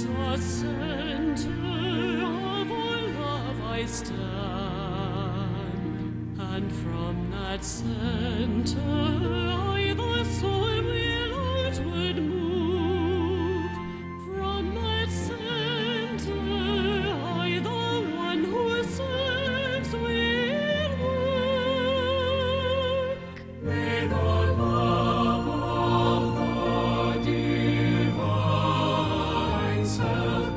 the center of our love I stand, and from that center I the soul will outward move. From that center I the one who serves will work. May the love of the divine self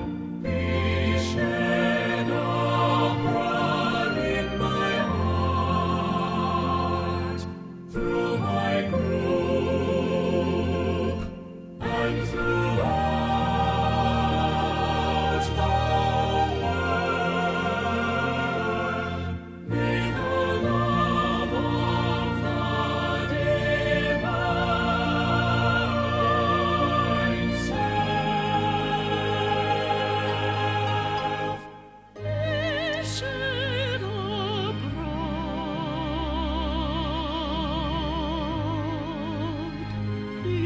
be shed abroad in my heart, through my group and throughout the world. May the love of the divine self be shed abroad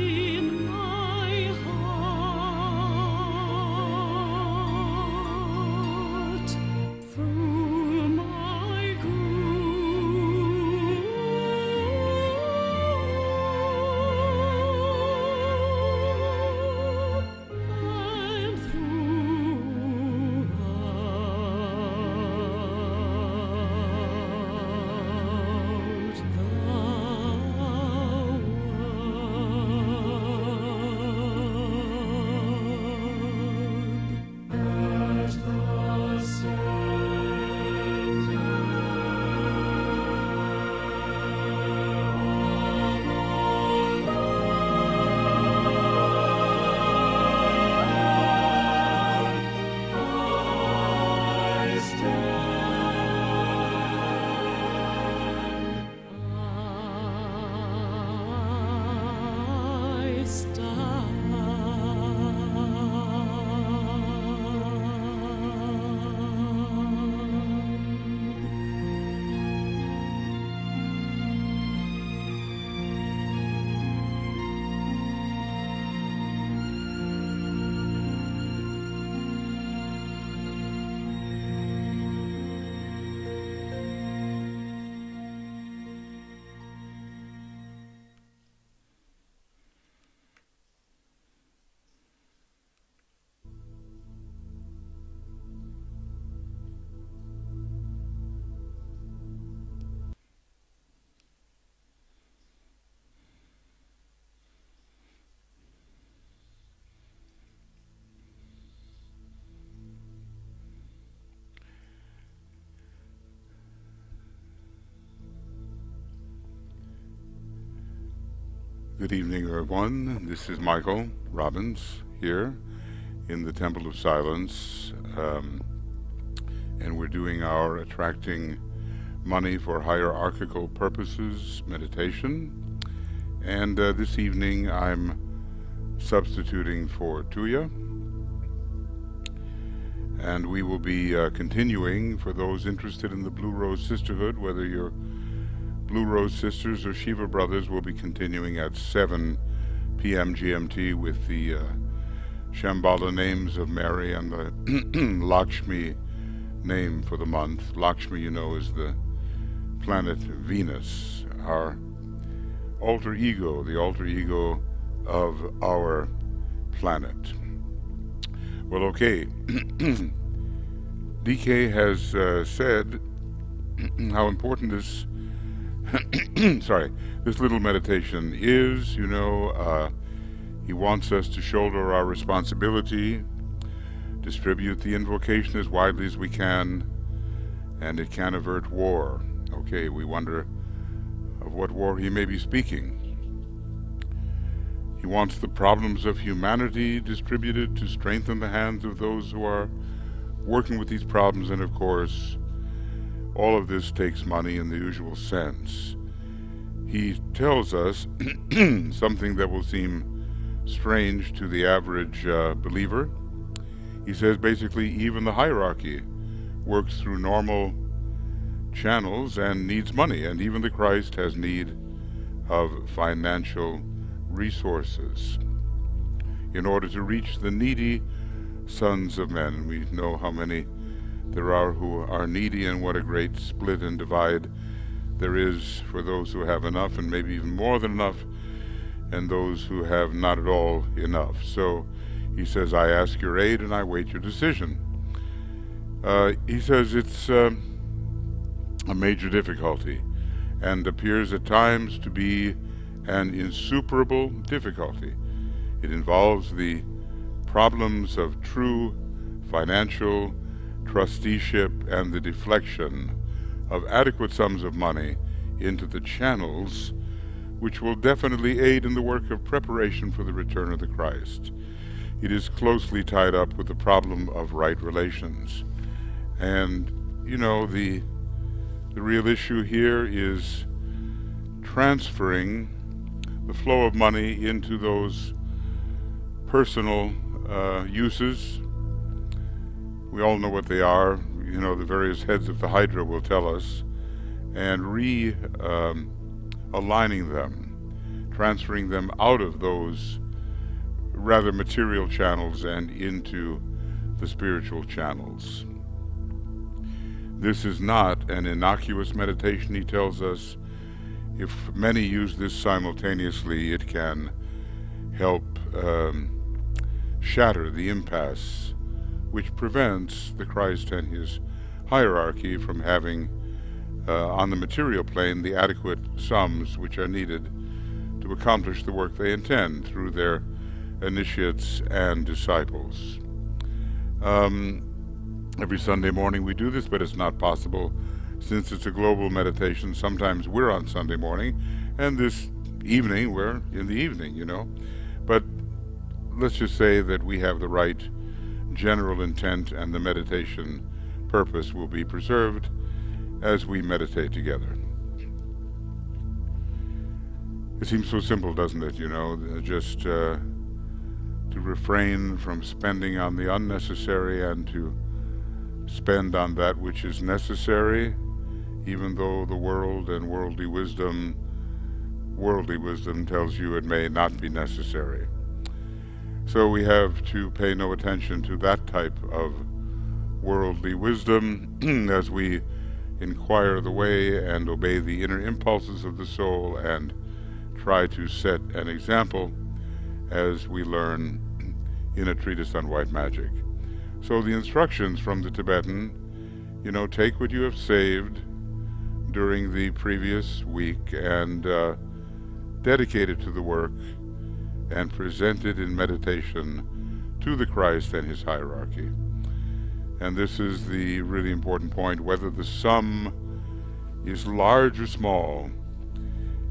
in my heart, through my group and Good evening, everyone. This is Michael Robbins here in the Temple of Silence, and we're doing our Attracting Money for Hierarchical Purposes meditation. And this evening I'm substituting for Tuya, and we will be continuing for those interested in the Blue Rose Sisterhood, whether you're Blue Rose Sisters or Shiva Brothers, will be continuing at 7 p.m. GMT with the Shambhala names of Mary and the Lakshmi name for the month. Lakshmi, you know, is the planet Venus, our alter ego, the alter ego of our planet. Well, okay. DK has said how important this this little meditation is. You know, he wants us to shoulder our responsibility, distribute the invocation as widely as we can, and it can avert war. Okay, we wonder of what war he may be speaking. He wants the problems of humanity distributed to strengthen the hands of those who are working with these problems, and of course, all of this takes money in the usual sense. He tells us something that will seem strange to the average believer. He says basically even the hierarchy works through normal channels and needs money, and even the Christ has need of financial resources. In order to reach the needy sons of men. We know how many there are who are needy, and what a great split and divide there is for those who have enough, and maybe even more than enough, and those who have not at all enough. So he says, I ask your aid and I wait your decision. He says it's a major difficulty, and appears at times to be an insuperable difficulty. It involves the problems of true financial trusteeship and the deflection of adequate sums of money into the channels which will definitely aid in the work of preparation for the return of the Christ. It is closely tied up with the problem of right relations. And, you know, the real issue here is transferring the flow of money into those personal uses. We all know what they are. You know, the various heads of the Hydra will tell us. And aligning them, transferring them out of those rather material channels and into the spiritual channels. This is not an innocuous meditation, he tells us. If many use this simultaneously, it can help shatter the impasse which prevents the Christ and his hierarchy from having on the material plane the adequate sums which are needed to accomplish the work they intend through their initiates and disciples. Every Sunday morning we do this, but it's not possible since it's a global meditation. Sometimes we're on Sunday morning, and this evening we're in the evening, you know. But let's just say that we have the right general intent, and the meditation purpose will be preserved as we meditate together. It seems so simple, doesn't it, you know, just to refrain from spending on the unnecessary and to spend on that which is necessary, even though the world and worldly wisdom tells you it may not be necessary. So we have to pay no attention to that type of worldly wisdom as we inquire the way and obey the inner impulses of the soul and try to set an example as we learn in a treatise on white magic. So the instructions from the Tibetan, you know, take what you have saved during the previous week and dedicate it to the work and present it in meditation to the Christ and his hierarchy. And this is the really important point. Whether the sum is large or small,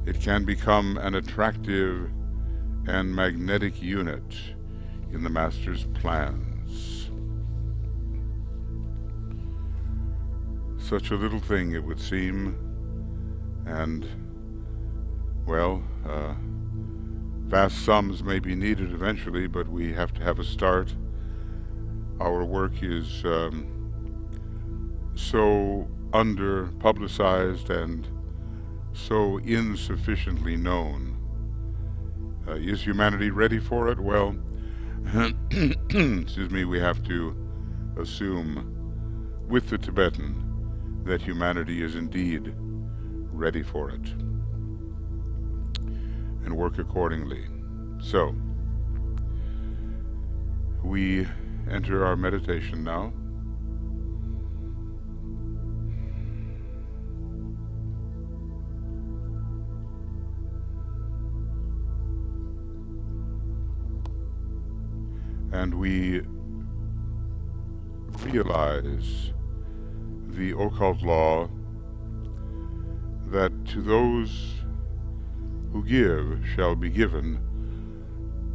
it can become an attractive and magnetic unit in the Master's plans. Such a little thing, it would seem, and, well, vast sums may be needed eventually, but we have to have a start. Our work is so under-publicized and so insufficiently known. Is humanity ready for it? Well, excuse me, we have to assume with the Tibetan that humanity is indeed ready for it and work accordingly. So, we enter our meditation now. And we realize the occult law that to those who give shall be given,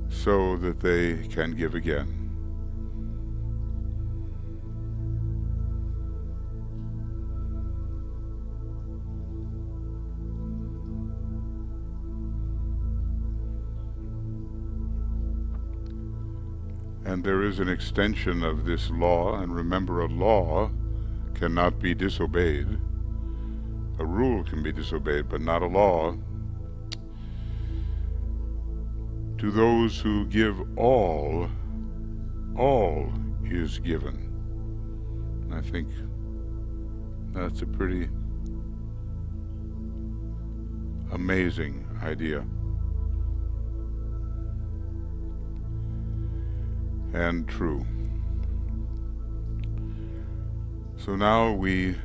so that they can give again. And there is an extension of this law, and remember, a law cannot be disobeyed. A rule can be disobeyed, but not a law. To those who give all is given. I think that's a pretty amazing idea. And true. So now we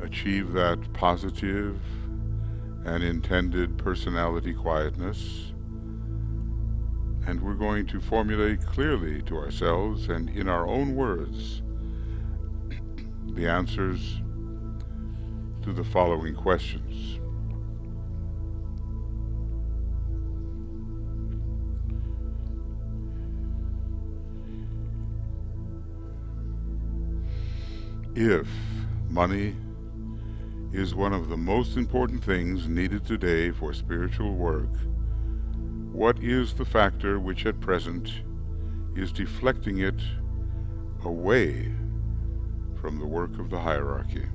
achieve that positive and intended personality quietness, and we're going to formulate clearly to ourselves and in our own words the answers to the following questions. If money is one of the most important things needed today for spiritual work, what is the factor which at present is deflecting it away from the work of the hierarchy?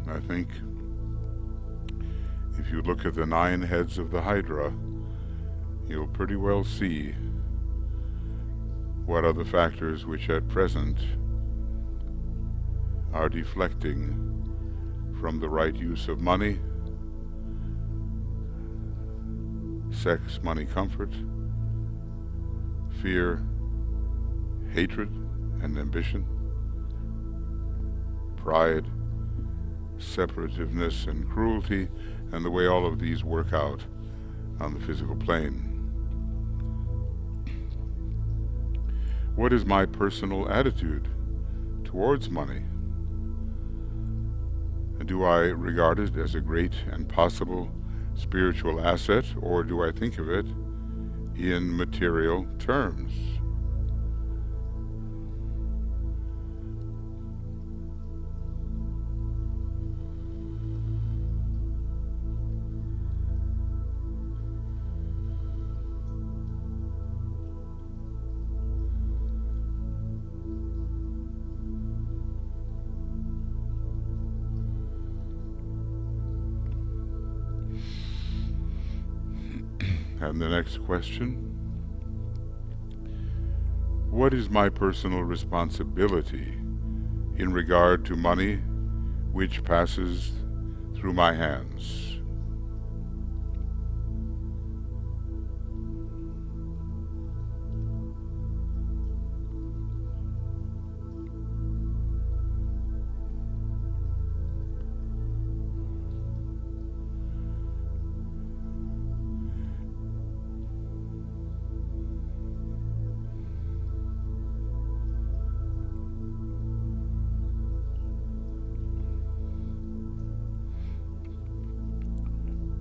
I think if you look at the 9 heads of the Hydra, you'll pretty well see what are the factors which at present are deflecting from the right use of money, sex, money, comfort, fear, hatred, and ambition, pride, separativeness and cruelty, and the way all of these work out on the physical plane. What is my personal attitude towards money? Do I regard it as a great and possible spiritual asset, or do I think of it in material terms? And the next question: what is my personal responsibility in regard to money which passes through my hands?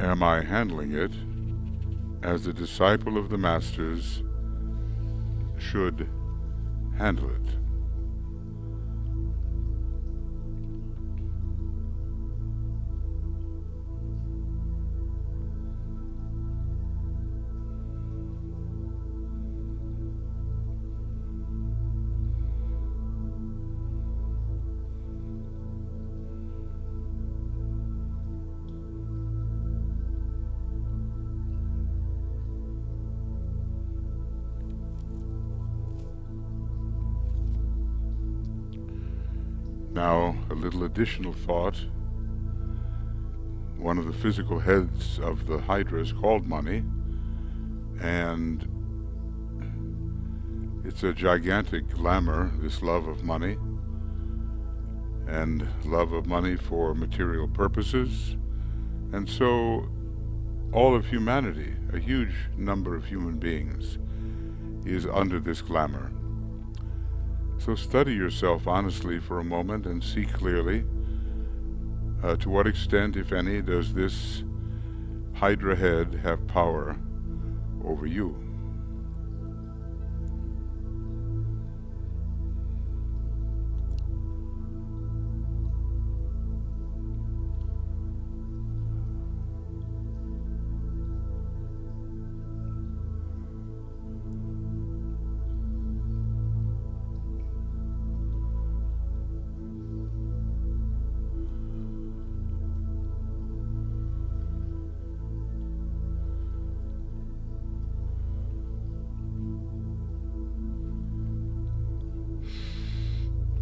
Am I handling it as the disciple of the Masters should handle it? Now, a little additional thought. One of the physical heads of the Hydra is called money, and it's a gigantic glamour, this love of money, and love of money for material purposes. And so all of humanity, a huge number of human beings, is under this glamour. So study yourself honestly for a moment and see clearly to what extent, if any, does this Hydra head have power over you.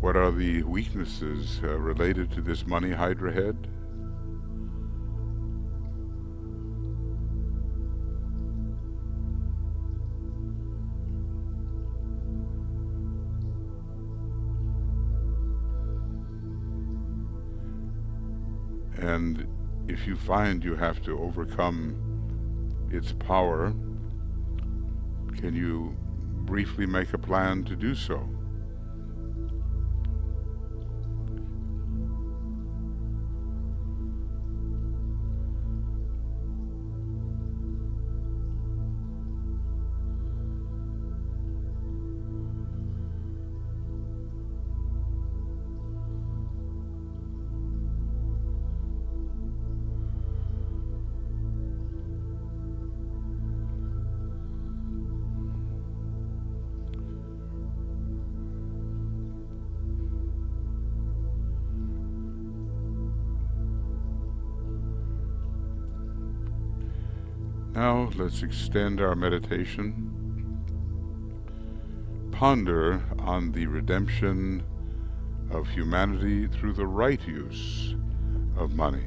What are the weaknesses related to this money Hydra head? And if you find you have to overcome its power, can you briefly make a plan to do so? Now let's extend our meditation. Ponder on the redemption of humanity through the right use of money.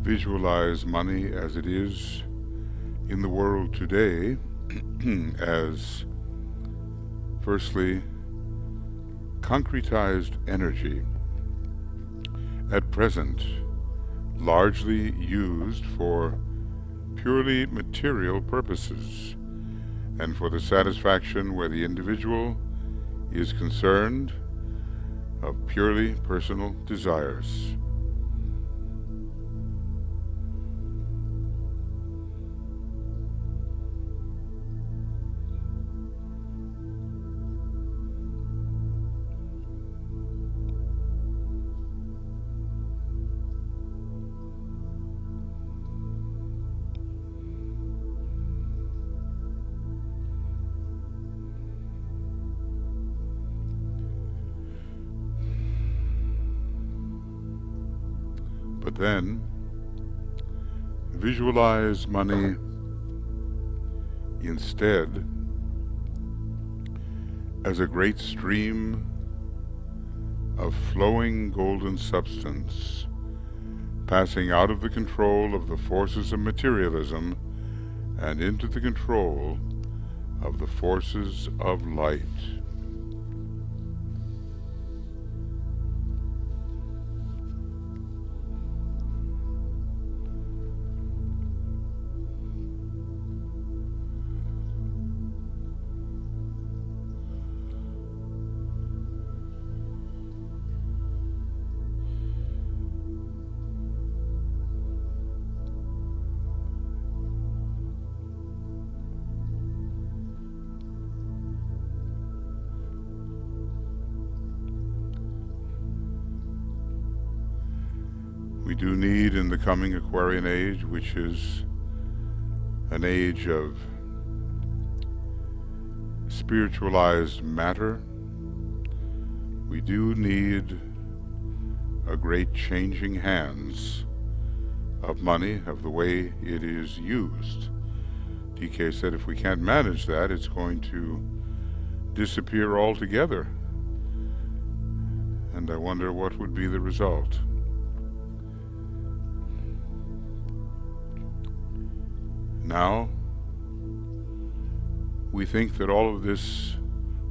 Visualize money as it is in the world today as, firstly, concretized energy, at present largely used for purely material purposes and for the satisfaction where the individual is concerned of purely personal desires. But then, visualize money instead as a great stream of flowing golden substance passing out of the control of the forces of materialism and into the control of the forces of light. We do need in the coming Aquarian age, which is an age of spiritualized matter, we do need a great changing hands of money, of the way it is used. DK said if we can't manage that, it's going to disappear altogether. And I wonder what would be the result. Now, we think that all of this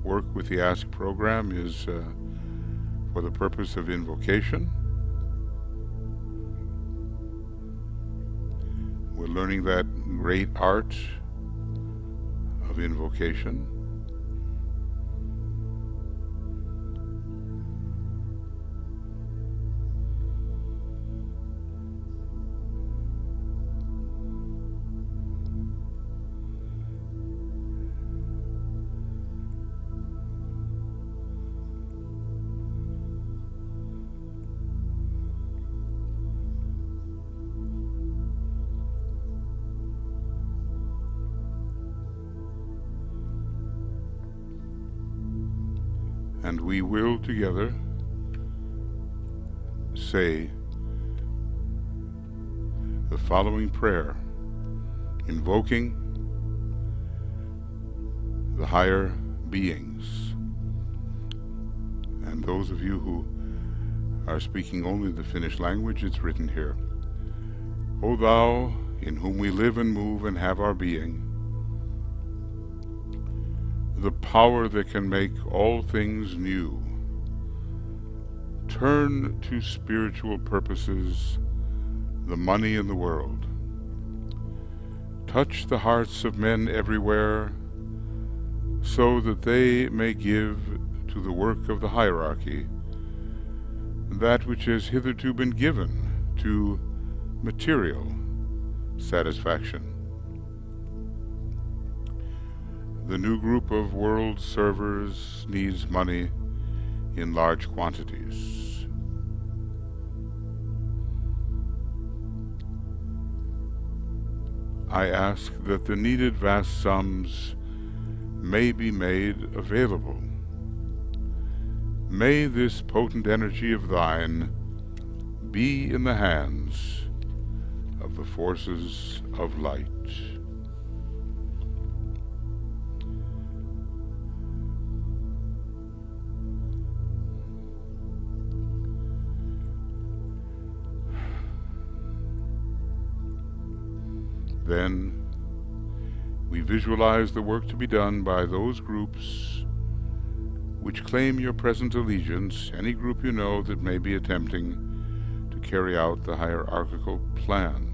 work with the Ask program is for the purpose of invocation. We're learning that great art of invocation. And we will together say the following prayer, invoking the higher beings. And those of you who are speaking only the Finnish language, it's written here. O thou, in whom we live and move and have our being, the power that can make all things new, turn to spiritual purposes the money in the world. Touch the hearts of men everywhere so that they may give to the work of the hierarchy that which has hitherto been given to material satisfaction. The new group of world servers needs money in large quantities. I ask that the needed vast sums may be made available. May this potent energy of thine be in the hands of the forces of light. Then we visualize the work to be done by those groups which claim your present allegiance, any group you know that may be attempting to carry out the hierarchical plan.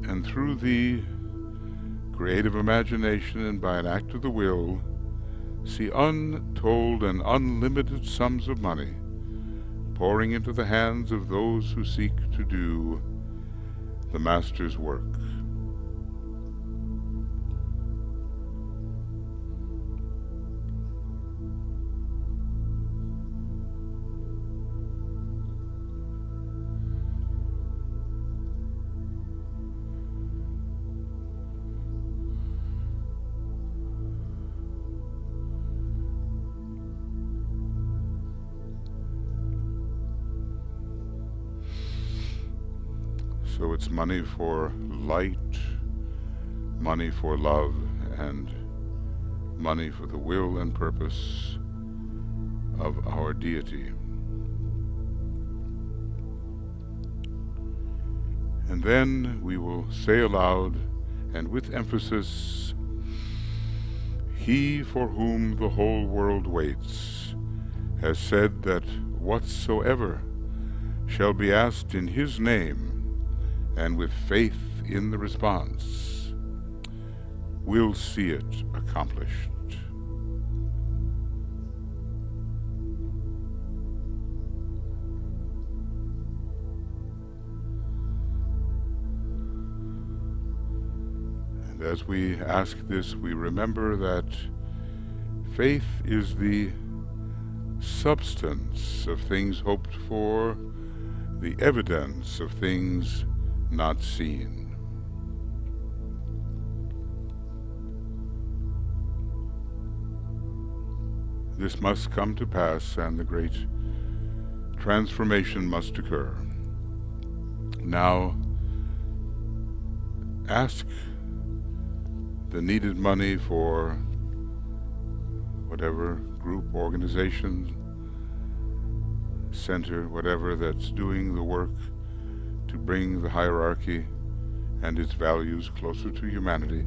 And through the creative imagination and by an act of the will, see untold and unlimited sums of money pouring into the hands of those who seek to do the Master's work. So it's money for light, money for love, and money for the will and purpose of our deity. And then we will say aloud and with emphasis, He for whom the whole world waits has said that whatsoever shall be asked in His name, and with faith in the response, we'll see it accomplished. And as we ask this, we remember that faith is the substance of things hoped for, the evidence of things not seen. This must come to pass, and the great transformation must occur. Now, ask the needed money for whatever group, organization, center, whatever that's doing the work to bring the hierarchy and its values closer to humanity.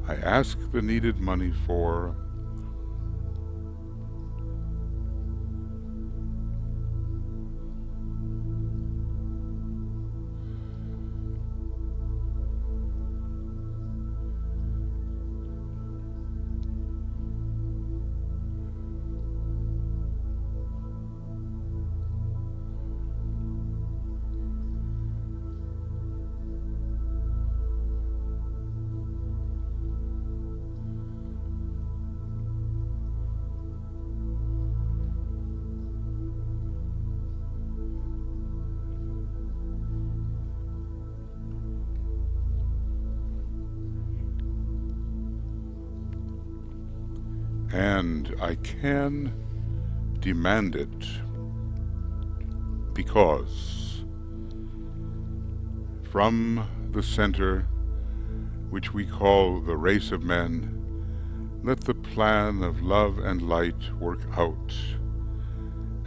I ask the needed money for and I can demand it because from the center, which we call the race of men, let the plan of love and light work out,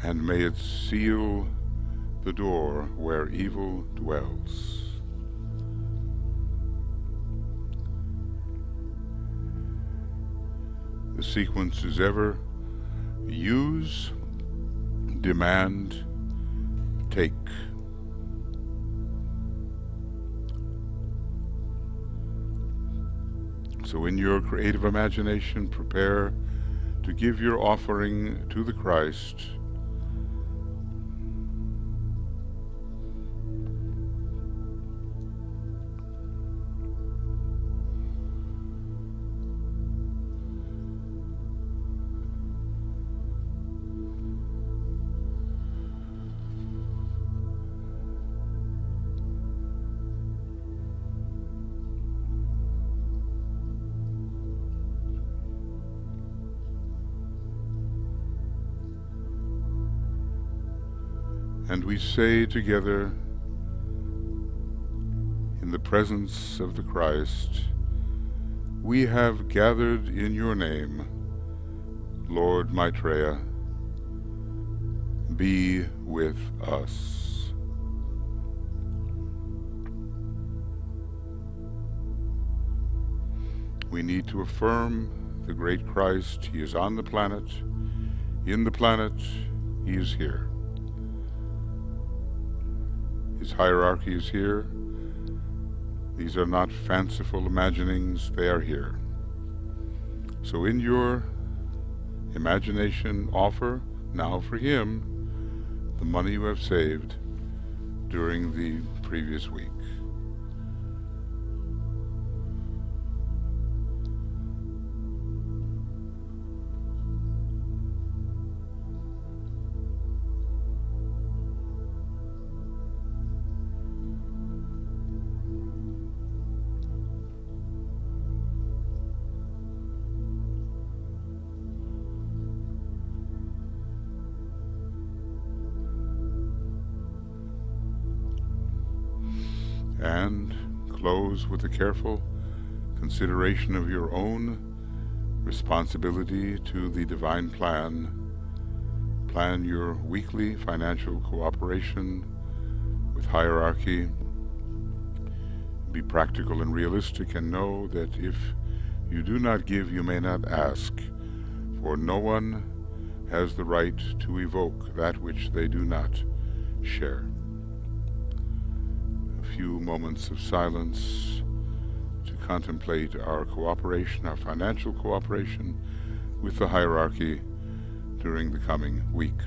and may it seal the door where evil dwells. The sequence is ever use, demand, take. So in your creative imagination, prepare to give your offering to the Christ. And we say together, in the presence of the Christ, we have gathered in your name, Lord Maitreya, be with us. We need to affirm the great Christ. He is on the planet. In the planet, he is here. His hierarchy is here. These are not fanciful imaginings, they are here. So in your imagination, offer now for him the money you have saved during the previous week. And close with a careful consideration of your own responsibility to the divine plan. Plan your weekly financial cooperation with hierarchy. Be practical and realistic, and know that if you do not give, you may not ask, for no one has the right to evoke that which they do not share. few moments of silence to contemplate our cooperation, our financial cooperation with the hierarchy during the coming week.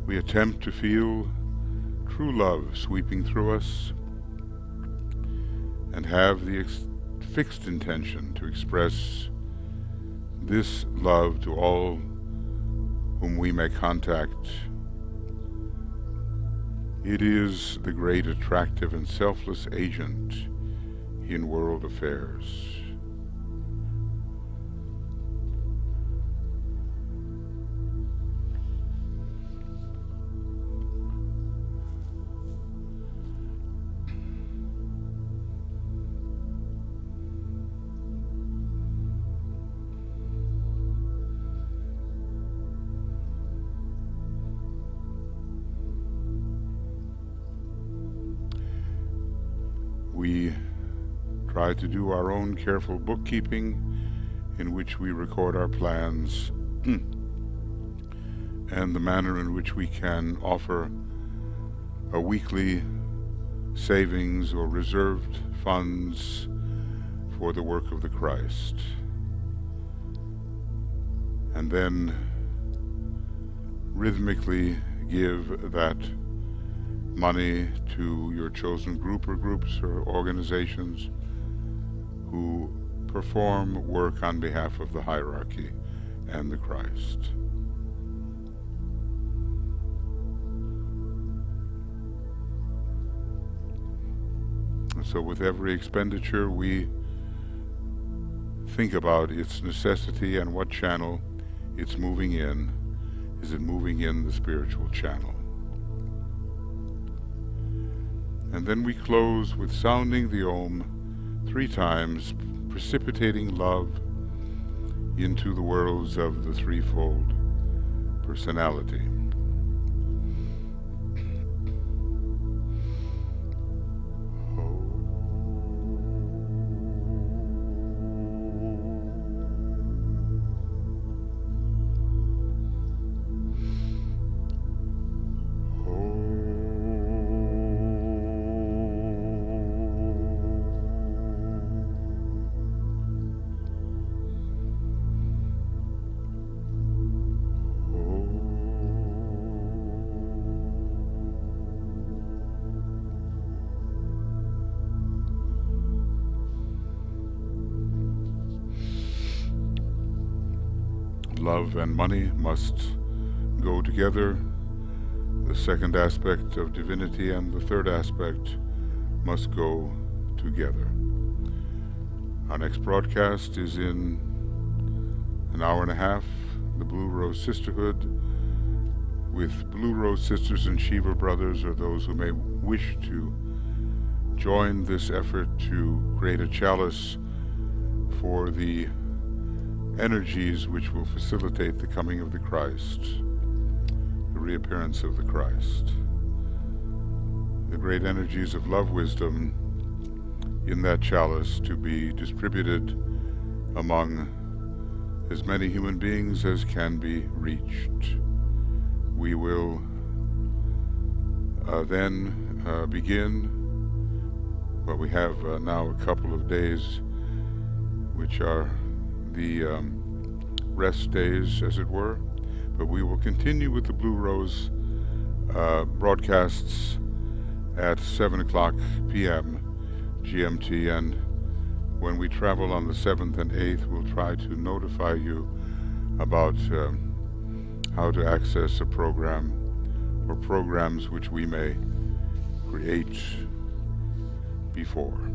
We attempt to feel true love sweeping through us and have the fixed intention to express this love to all whom we may contact. It is the great attractive and selfless agent in world affairs. We try to do our own careful bookkeeping in which we record our plans and the manner in which we can offer a weekly savings or reserved funds for the work of the Christ. And then rhythmically give that money to your chosen group or groups or organizations who perform work on behalf of the hierarchy and the Christ. And so with every expenditure we think about its necessity and what channel it's moving in. Is it moving in the spiritual channel? And then we close with sounding the Om 3 times, precipitating love into the worlds of the threefold personality. Love and money must go together. The second aspect of divinity and the third aspect must go together. Our next broadcast is in an hour and a half, the Blue Rose Sisterhood, with Blue Rose Sisters and Shiva Brothers, or those who may wish to join this effort to create a chalice for the energies which will facilitate the coming of the Christ, the reappearance of the Christ. The great energies of love wisdom in that chalice to be distributed among as many human beings as can be reached. We will then begin, well, we have now a couple of days which are the rest days, as it were, but we will continue with the Blue Rose broadcasts at 7 o'clock p.m. GMT, and when we travel on the 7th and 8th, we'll try to notify you about how to access a program or programs which we may create before.